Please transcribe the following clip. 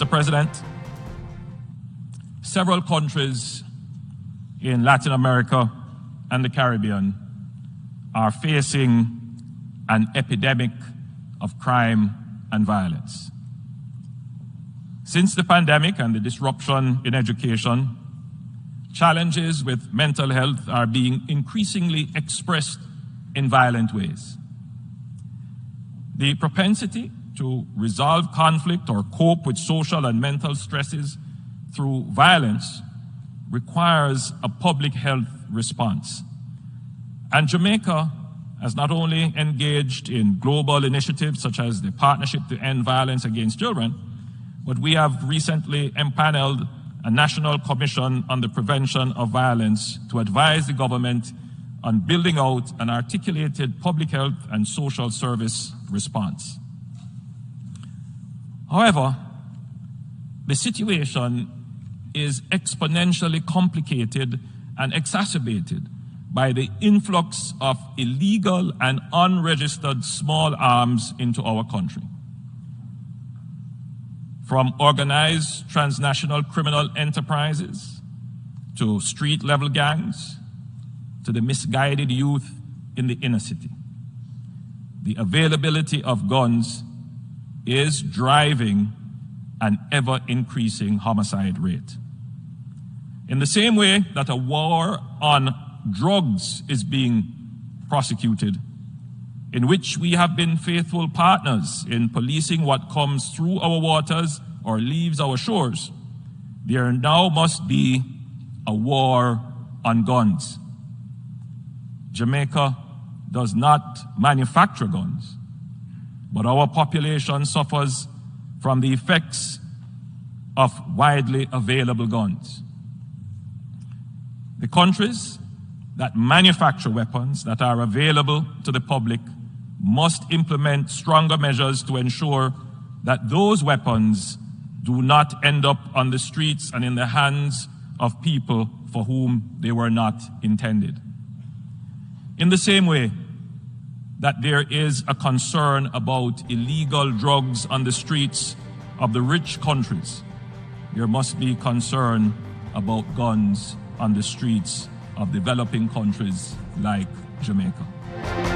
Mr. President, several countries in Latin America and the Caribbean are facing an epidemic of crime and violence. Since the pandemic and the disruption in education, challenges with mental health are being increasingly expressed in violent ways. The propensity to resolve conflict or cope with social and mental stresses through violence requires a public health response. And Jamaica has not only engaged in global initiatives such as the Partnership to End Violence Against Children, but we have recently empaneled a National Commission on the Prevention of Violence to advise the government on building out an articulated public health and social service response. However, the situation is exponentially complicated and exacerbated by the influx of illegal and unregistered small arms into our country. From organized transnational criminal enterprises to street-level gangs to the misguided youth in the inner city, the availability of guns is driving an ever-increasing homicide rate. In the same way that a war on drugs is being prosecuted, in which we have been faithful partners in policing what comes through our waters or leaves our shores, there now must be a war on guns. Jamaica does not manufacture guns, but our population suffers from the effects of widely available guns. The countries that manufacture weapons that are available to the public must implement stronger measures to ensure that those weapons do not end up on the streets and in the hands of people for whom they were not intended. In the same way that there is a concern about illegal drugs on the streets of the rich countries, there must be concern about guns on the streets of developing countries like Jamaica.